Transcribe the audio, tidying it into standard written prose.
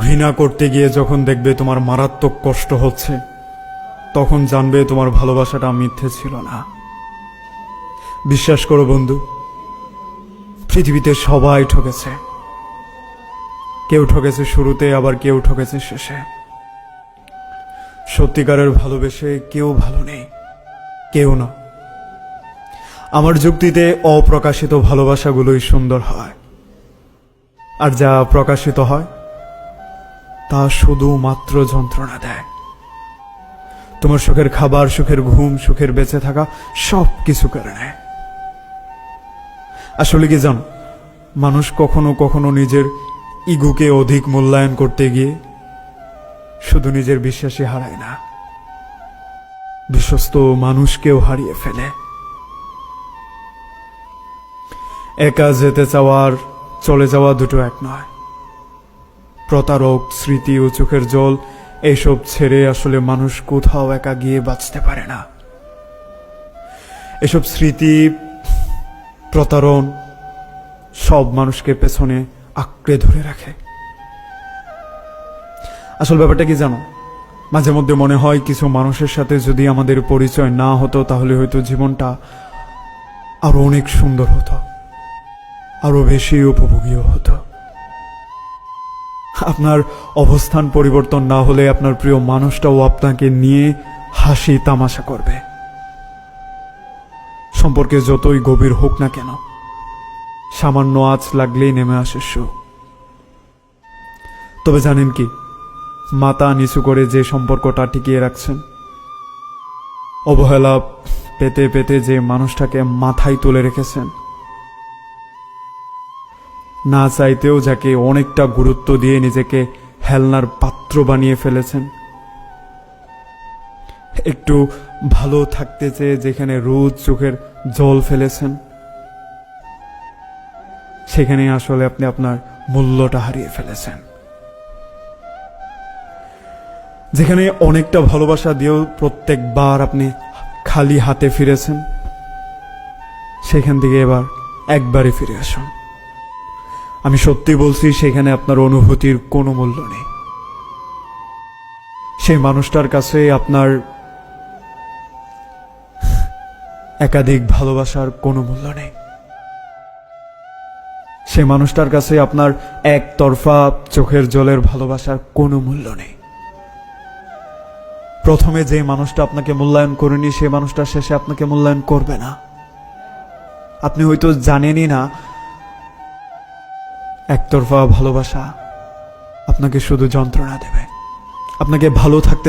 ঘৃণা করতে গিয়ে যখন দেখবে তোমার মারাত্মক কষ্ট হচ্ছে, তখন জানবে তোমার ভালোবাসাটা মিথ্যে ছিল না। বিশ্বাস করো বন্ধু, পৃথিবীতে সবাই ঠকেছে। কেউ ঠকেছে শুরুতে, আবার কেউ ঠকেছে শেষে। সত্যিকারের ভালোবেসে কেউ ভালো নেই, কেউ না। আমার যুক্তিতে অপ্রকাশিত ভালোবাসাগুলোই সুন্দর হয়, আর যা প্রকাশিত হয় তা শুধুমাত্র যন্ত্রণা দেয়। তোমার সুখের খাবার, সুখের ঘুম, সুখের বেঁচে থাকা সব কিছু কেড়ে নেয়। আসলে কি জানো, মানুষ কখনো কখনো নিজের ইগোকে অধিক মূল্যায়ন করতে গিয়ে শুধু নিজের বিশ্বাসই হারায় না, বিশ্বস্ত মানুষকেও হারিয়ে ফেলে। একা যেতে চাওয়ার চলে যাওয়া দুটো এক নয়। প্রতারক, স্মৃতি ও চোখের জল এইসব ছেড়ে আসলে মানুষ কোথাও একা গিয়ে বাঁচতে পারে না। এসব স্মৃতি, প্রতারণ সব মানুষকে পেছনে আঁকড়ে ধরে রাখে। আসল ব্যাপারটা কি জানো, মাঝে মধ্যে মনে হয় কিছু মানুষের সাথে যদি আমাদের পরিচয় না হতো, তাহলে হয়তো জীবনটা আরো অনেক সুন্দর হতো, আরো বেশি উপভোগীও হতো। আপনার অবস্থান পরিবর্তন না হলে আপনার প্রিয় মানুষটাও আপনাকে নিয়ে হাসি তামাশা করবে। সম্পর্কে যতই গভীর হোক না কেন, সামান্য আঁচ লাগলেই নেমে আসে সুখ। তবে জানেন কি, মাথা নিচু করে যে সম্পর্কটা টিকিয়ে রাখছেন, অবহেলা পেতে পেতে যে মানুষটাকে মাথায় তুলে রেখেছেন, না চাইতেও যাকে অনেকটা গুরুত্ব দিয়ে নিজেকে হেলনার পাত্র বানিয়ে ফেলেছেন, একটু ভালো থাকতে চেয়ে যেখানে রোজ চোখের জল ফেলেছেন, সেখানে আসলে আপনি আপনার মূল্যটা হারিয়ে ফেলেছেন। যেখানে অনেকটা ভালোবাসা দিয়েও প্রত্যেকবার আপনি খালি হাতে ফিরেছেন, সেখান থেকে এবার একবারই ফিরে আসুন। আমি সত্যি বলছি, সেখানে আপনার অনুভূতির কোনো মূল্য নেই। সেই মানুষটার কাছে আপনার একাধিক ভালোবাসার কোনো মূল্য নেই। সেই মানুষটার কাছে আপনার একতরফা চোখের জলের ভালোবাসার কোনো মূল্য নেই। প্রথমে যে মানুষটা আপনাকে মূল্যায়ন করেনি, সেই মানুষটা শেষে আপনাকে মূল্যায়ন করবে না। আপনি হয়তো জানেনই না, একতরফা ভালোবাসা আপনাকে শুধু যন্ত্রণা দেবে, আপনাকে ভালো থাকতে